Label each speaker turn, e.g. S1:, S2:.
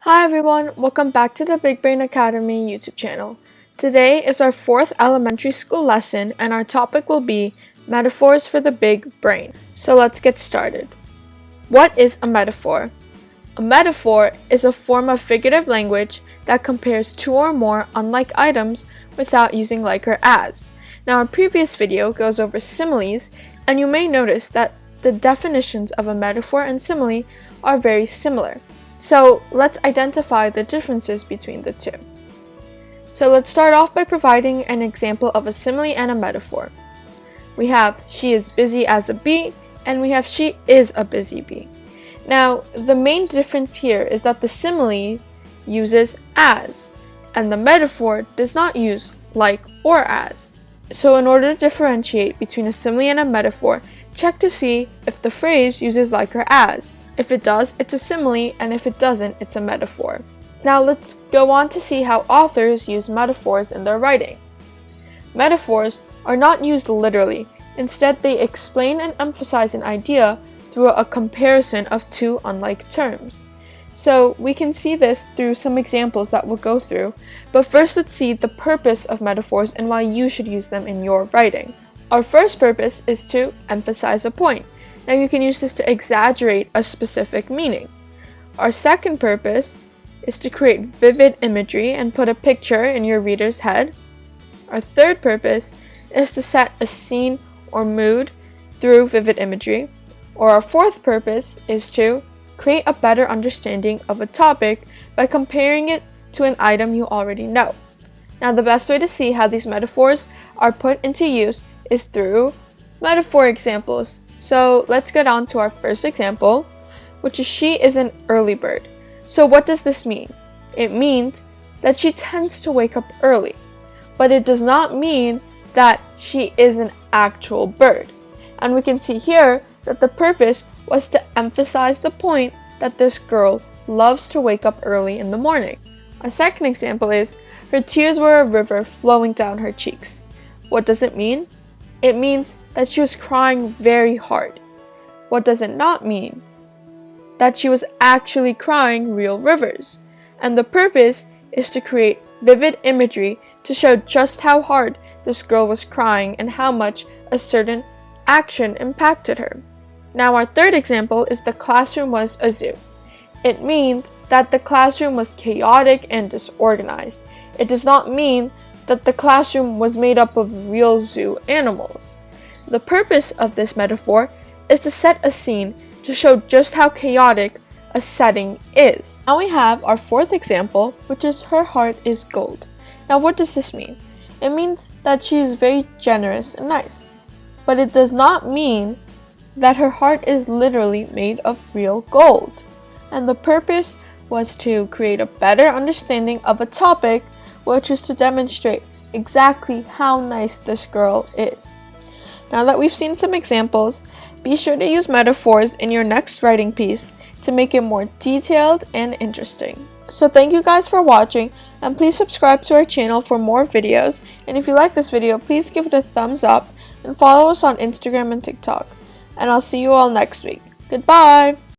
S1: Hi everyone, welcome back to the Big Brain Academy YouTube channel. Today is our 4th elementary school lesson and our topic will be metaphors for the big brain. So let's get started. What is a metaphor? A metaphor is a form of figurative language that compares two or more unlike items without using like or as. Now our previous video goes over similes, and you may notice that the definitions of a metaphor and simile are very similar. So let's identify the differences between the two. So let's start off by providing an example of a simile and a metaphor. We have she is busy as a bee, and we have she is a busy bee. Now the main difference here is that the simile uses as, and the metaphor does not use like or as. So in order to differentiate between a simile and a metaphor, check to see if the phrase uses like or as. If it does, it's a simile, and if it doesn't, it's a metaphor. Now let's go on to see how authors use metaphors in their writing. Metaphors are not used literally. Instead, they explain and emphasize an idea through a comparison of two unlike terms. So we can see this through some examples that we'll go through, but first let's see the purpose of metaphors and why you should use them in your writing. Our first purpose is to emphasize a point. Now you can use this to exaggerate a specific meaning. Our second purpose is to create vivid imagery and put a picture in your reader's head. Our third purpose is to set a scene or mood through vivid imagery. Or our fourth purpose is to create a better understanding of a topic by comparing it to an item you already know. Now the best way to see how these metaphors are put into use is through metaphor examples. So let's get on to our first example, which is she is an early bird. So what does this mean? It means that she tends to wake up early, but it does not mean that she is an actual bird. And we can see here that the purpose was to emphasize the point that this girl loves to wake up early in the morning. Our second example is her tears were a river flowing down her cheeks. What does it mean? It means that she was crying very hard. What does it not mean? That she was actually crying real rivers. And the purpose is to create vivid imagery to show just how hard this girl was crying and how much a certain action impacted her. Now our third example is the classroom was a zoo. It means that the classroom was chaotic and disorganized. It does not mean that the classroom was made up of real zoo animals. The purpose of this metaphor is to set a scene to show just how chaotic a setting is. Now we have our fourth example, which is her heart is gold. Now what does this mean? It means that she is very generous and nice. But it does not mean that her heart is literally made of real gold. And the purpose was to create a better understanding of a topic, which is to demonstrate exactly how nice this girl is. Now that we've seen some examples, be sure to use metaphors in your next writing piece to make it more detailed and interesting. So thank you guys for watching, and please subscribe to our channel for more videos, and if you like this video, please give it a thumbs up and follow us on Instagram and TikTok. And I'll see you all next week. Goodbye!